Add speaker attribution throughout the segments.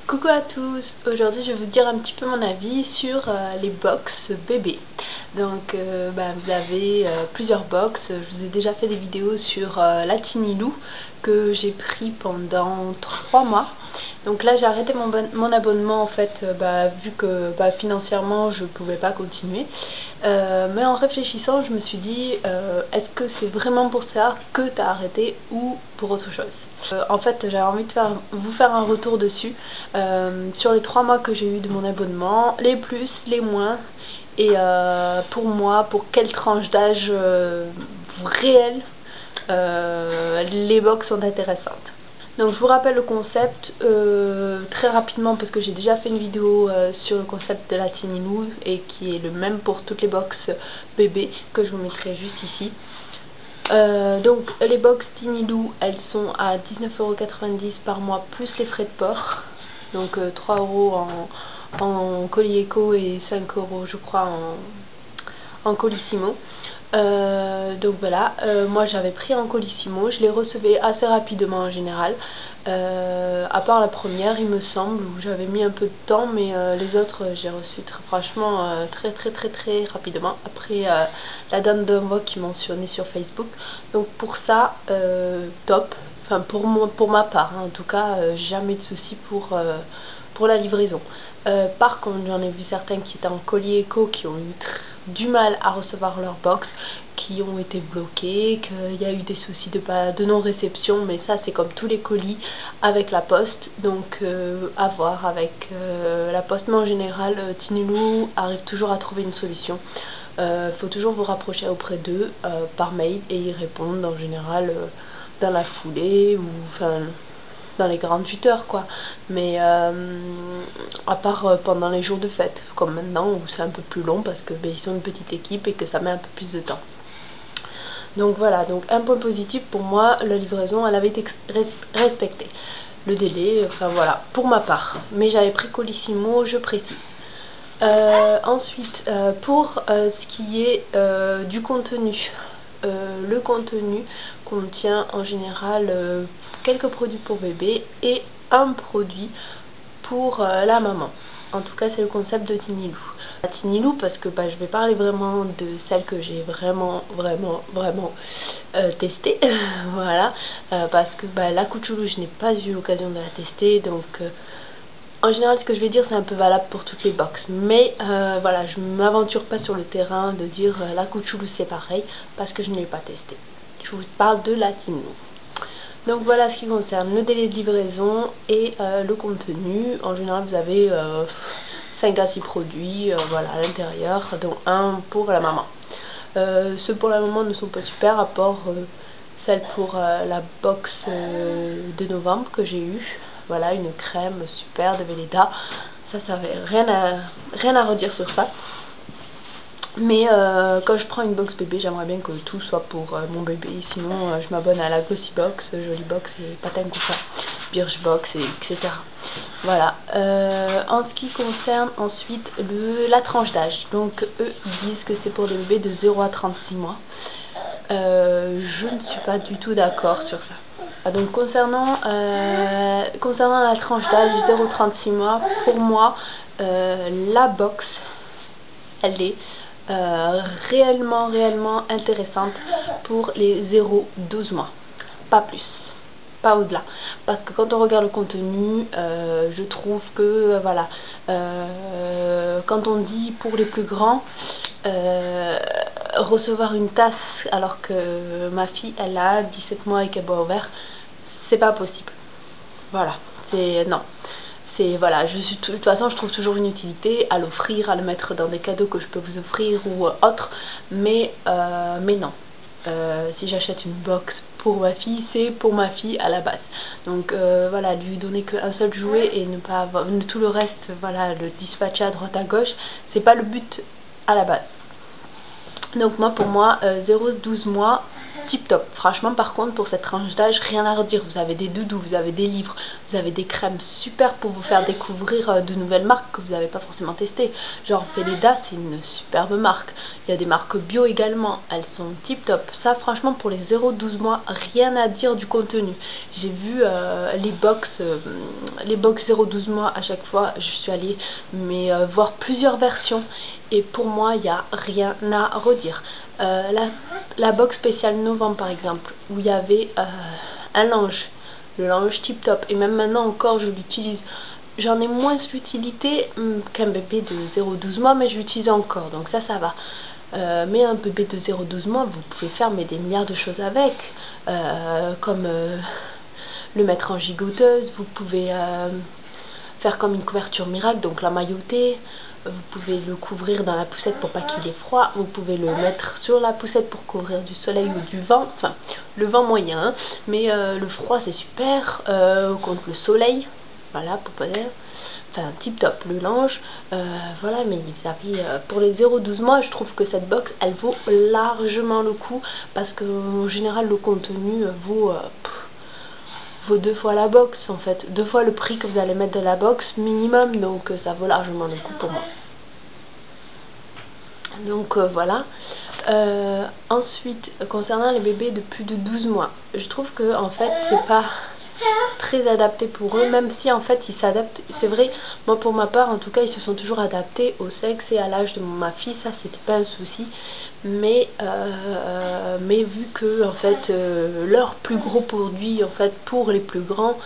Speaker 1: Coucou à tous, aujourd'hui je vais vous dire un petit peu mon avis sur les box bébés. Donc vous avez plusieurs box, je vous ai déjà fait des vidéos sur la Tinilou que j'ai pris pendant 3 mois. Donc là j'ai arrêté mon abonnement en fait, vu que financièrement je ne pouvais pas continuer. Mais en réfléchissant je me suis dit, est-ce que c'est vraiment pour ça que tu as arrêté ou pour autre chose? En fait j'avais envie de vous faire un retour dessus, sur les 3 mois que j'ai eu de mon abonnement, les plus, les moins, et pour moi, pour quelle tranche d'âge réelle les box sont intéressantes. Donc je vous rappelle le concept très rapidement parce que j'ai déjà fait une vidéo sur le concept de la Tinilou et qui est le même pour toutes les box bébés que je vous mettrai juste ici. Donc les box Tinilou elles sont à 19,90 € par mois plus les frais de port, donc 3 € en colis éco et 5 € je crois en colissimo. Donc voilà, moi j'avais pris en colissimo, je les recevais assez rapidement en général, à part la première il me semble où j'avais mis un peu de temps, mais les autres j'ai reçu franchement très rapidement après la dame d'envoi qui mentionnait sur Facebook. Donc pour ça top, enfin pour ma part hein, en tout cas, jamais de souci pour la livraison. Par contre j'en ai vu certains qui étaient en colis éco qui ont eu du mal à recevoir leur box, qui ont été bloqués, qu'il y a eu des soucis de non-réception, mais ça c'est comme tous les colis avec la poste, donc à voir avec la poste, mais en général Tinilou arrive toujours à trouver une solution. Faut toujours vous rapprocher auprès d'eux par mail et ils répondent en général dans la foulée ou enfin dans les 48 heures quoi, mais à part pendant les jours de fête comme maintenant où c'est un peu plus long parce que ils sont une petite équipe et que ça met un peu plus de temps. Donc voilà, donc un point positif pour moi, la livraison elle avait été respectée, le délai, enfin voilà, pour ma part, mais j'avais pris colissimo, je précise. Ensuite pour ce qui est du contenu, le contenu contient en général quelques produits pour bébé et un produit pour la maman. En tout cas c'est le concept de Tinilou. La Tinilou parce que je vais parler vraiment de celle que j'ai vraiment testée. Voilà, parce que la Kuchulu je n'ai pas eu l'occasion de la tester, donc en général ce que je vais dire c'est un peu valable pour toutes les box, mais voilà, je ne m'aventure pas sur le terrain de dire la Kuchulu c'est pareil parce que je ne l'ai pas testé. Je vous parle de la Tinilou. Donc voilà ce qui concerne le délai de livraison et le contenu. En général vous avez 5 à 6 produits voilà, à l'intérieur, dont un pour la maman. Ceux pour la maman ne sont pas super, à part celle pour la box de novembre que j'ai eu. Voilà, une crème super de Velleda. Ça avait rien à redire sur ça. Mais quand je prends une box bébé, j'aimerais bien que tout soit pour mon bébé. Sinon, je m'abonne à la Glossy Box, Jolie Box, et Patin Couffin, Birch Box, etc. Voilà. En ce qui concerne ensuite la tranche d'âge, donc eux ils disent que c'est pour les bébés de 0 à 36 mois. Je ne suis pas du tout d'accord sur ça. Donc concernant la tranche d'âge 0-36 mois, pour moi la box elle est réellement intéressante pour les 0-12 mois, pas plus, pas au-delà, parce que quand on regarde le contenu, je trouve que voilà, quand on dit pour les plus grands, recevoir une tasse alors que ma fille elle a 17 mois et qu'elle boit au verre, c'est pas possible. Voilà, c'est non. Voilà, de toute façon je trouve toujours une utilité à l'offrir, à le mettre dans des cadeaux que je peux vous offrir ou autre, mais non, si j'achète une box pour ma fille, c'est pour ma fille à la base. Donc voilà, lui donner qu'un seul jouet et ne pas avoir tout le reste, voilà, le dispatcher à droite à gauche, c'est pas le but à la base. Donc moi, pour moi, 0-12 mois, tip top. Franchement, par contre, pour cette tranche d'âge, rien à redire. Vous avez des doudous, vous avez des livres, vous avez des crèmes super pour vous faire découvrir de nouvelles marques que vous n'avez pas forcément testées. Genre Velleda, c'est une superbe marque. Il y a des marques bio également, elles sont tip top. Ça franchement pour les 0-12 mois, rien à dire du contenu. J'ai vu les box 0-12 mois à chaque fois, je suis allée voir plusieurs versions et pour moi il n'y a rien à redire. La box spéciale novembre par exemple, où il y avait un linge, le linge tip top, et même maintenant encore je l'utilise. J'en ai moins d'utilité qu'un bébé de 0-12 mois, mais je l'utilise encore, donc ça va. Mais un bébé de 0-12 mois, vous pouvez faire des milliards de choses avec, comme le mettre en gigoteuse, vous pouvez faire comme une couverture miracle, donc la mailloter, vous pouvez le couvrir dans la poussette pour pas qu'il ait froid, vous pouvez le mettre sur la poussette pour couvrir du soleil ou du vent, enfin le vent moyen, hein, mais le froid c'est super, contre le soleil, voilà, pour pas dire, enfin tip top, le linge, voilà, mais vous avez, pour les 0-12 mois, je trouve que cette box, elle vaut largement le coup, parce que en général le contenu vaut 2 fois la box en fait, 2 fois le prix que vous allez mettre de la box minimum, donc ça vaut largement le coup pour moi. Donc voilà. Ensuite, concernant les bébés de plus de 12 mois, je trouve que en fait c'est pas très adapté pour eux, même si en fait ils s'adaptent. C'est vrai, moi pour ma part en tout cas, ils se sont toujours adaptés au sexe et à l'âge de ma fille, ça c'était pas un souci. Mais vu que en fait leur plus gros produit en fait pour les plus grands,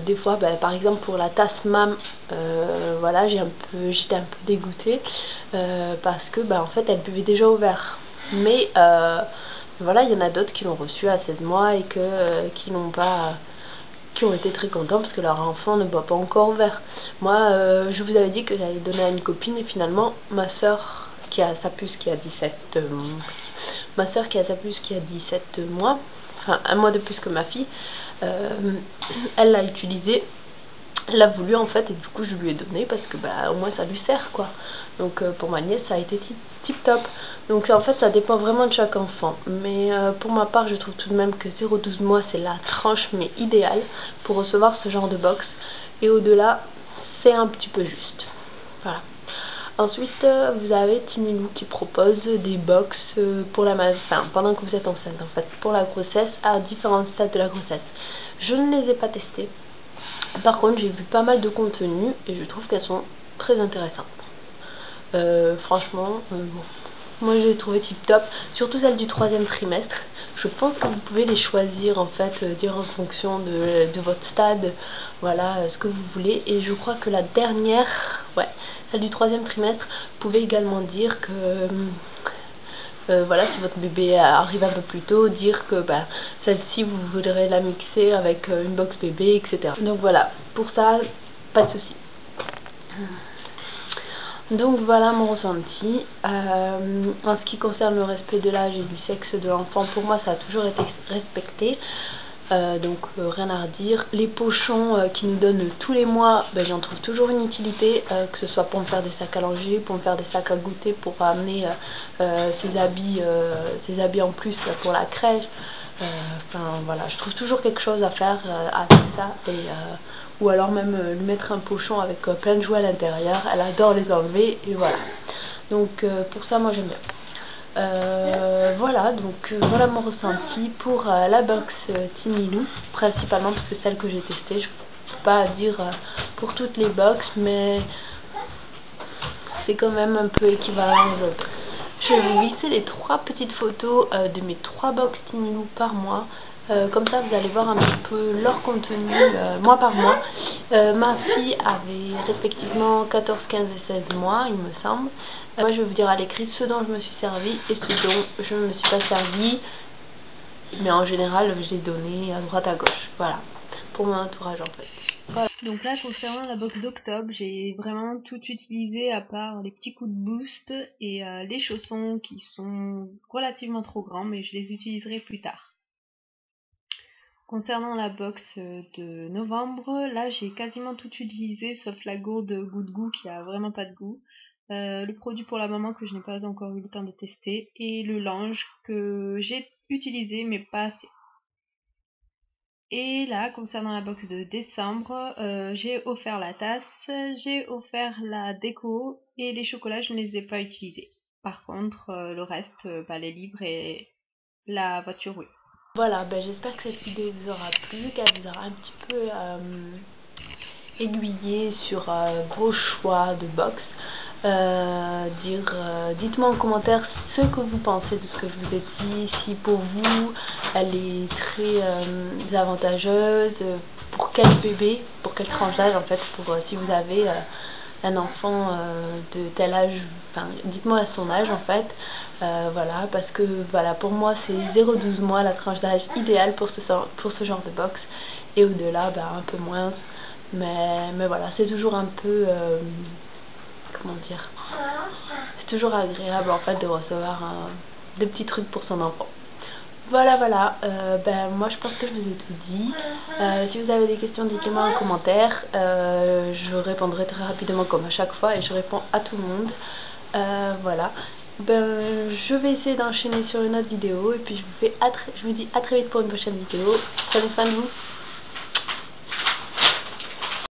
Speaker 1: des fois par exemple pour la tasse mam, voilà, j'étais un peu dégoûtée, parce que en fait elle buvait déjà au verre, mais voilà, il y en a d'autres qui l'ont reçu à 16 mois et qui n'ont pas, qui ont été très contents parce que leur enfant ne boit pas encore au verre. Moi je vous avais dit que j'allais donner à une copine, et finalement ma soeur qui a sa puce qui a 17 mois, enfin un mois de plus que ma fille, elle l'a utilisé, elle l'a voulu en fait, et du coup je lui ai donné parce que au moins ça lui sert quoi. Donc pour ma nièce ça a été tip top. Donc en fait ça dépend vraiment de chaque enfant, mais pour ma part je trouve tout de même que 0-12 mois c'est la tranche mais idéale pour recevoir ce genre de box, et au-delà c'est un petit peu juste. Voilà. Ensuite, vous avez Tinilou qui propose des box pour pendant que vous êtes enceinte, en fait, pour la grossesse, à différents stades de la grossesse. Je ne les ai pas testées. Par contre, j'ai vu pas mal de contenu et je trouve qu'elles sont très intéressantes. Franchement, bon, moi je les ai trouvées tip top, surtout celles du 3e trimestre. Je pense que vous pouvez les choisir en fait, dire en fonction de votre stade, voilà, ce que vous voulez. Et je crois que la dernière, ouais, celle du 3e trimestre, vous pouvez également dire que voilà, si votre bébé arrive un peu plus tôt, dire que celle-ci vous voudrez la mixer avec une box bébé, etc. Donc voilà, pour ça, pas de souci. Donc voilà mon ressenti. En ce qui concerne le respect de l'âge et du sexe de l'enfant, pour moi ça a toujours été respecté. Donc rien à redire. Les pochons qui nous donnent tous les mois, j'en trouve toujours une utilité, que ce soit pour me faire des sacs à langer, pour me faire des sacs à goûter, pour amener ses habits en plus pour la crèche. Enfin voilà, je trouve toujours quelque chose à faire avec ça, ou alors même lui mettre un pochon avec plein de jouets à l'intérieur. Elle adore les enlever et voilà. Donc pour ça moi j'aime bien. Voilà, donc voilà mon ressenti pour la box Tinilou, principalement parce que celle que j'ai testée. Je ne peux pas dire pour toutes les box, mais c'est quand même un peu équivalent aux autres. Je vais vous glisser les 3 petites photos de mes 3 box Tinilou par mois. Comme ça vous allez voir un petit peu leur contenu mois par mois. Ma fille avait respectivement 14, 15 et 16 mois, il me semble. Moi je vais vous dire à l'écrit ce dont je me suis servi et ce dont je ne me suis pas servi, mais en général j'ai donné à droite à gauche, voilà, pour mon entourage en fait. Voilà. Donc là concernant la box d'octobre, j'ai vraiment tout utilisé à part les petits coups de boost et les chaussons qui sont relativement trop grands, mais je les utiliserai plus tard. Concernant la box de novembre, là j'ai quasiment tout utilisé sauf la gourde goût de goût qui a vraiment pas de goût, le produit pour la maman que je n'ai pas encore eu le temps de tester, et le linge que j'ai utilisé mais pas assez. Et là concernant la box de décembre, j'ai offert la tasse, j'ai offert la déco et les chocolats je ne les ai pas utilisés. Par contre, le reste, les livres et la voiture, oui. Voilà, j'espère que cette vidéo vous aura plu, qu'elle vous aura un petit peu aiguillé sur vos choix de box. Dites-moi en commentaire ce que vous pensez de ce que je vous ai dit, si pour vous elle est très avantageuse, pour quel bébé, pour quelle tranche d'âge en fait, pour si vous avez un enfant de tel âge, dites-moi à son âge en fait. Voilà, parce que voilà, pour moi c'est 0-12 mois la tranche d'âge idéale pour ce genre de box, et au-delà un peu moins, mais voilà, c'est toujours un peu comment dire, c'est toujours agréable en fait de recevoir des petits trucs pour son enfant. Voilà, moi je pense que je vous ai tout dit. Si vous avez des questions, dites-les-moi en commentaire. Je répondrai très rapidement comme à chaque fois, et je réponds à tout le monde. Voilà. Je vais essayer d'enchaîner sur une autre vidéo, et puis je vous dis à très vite pour une prochaine vidéo. Prenez soin de vous.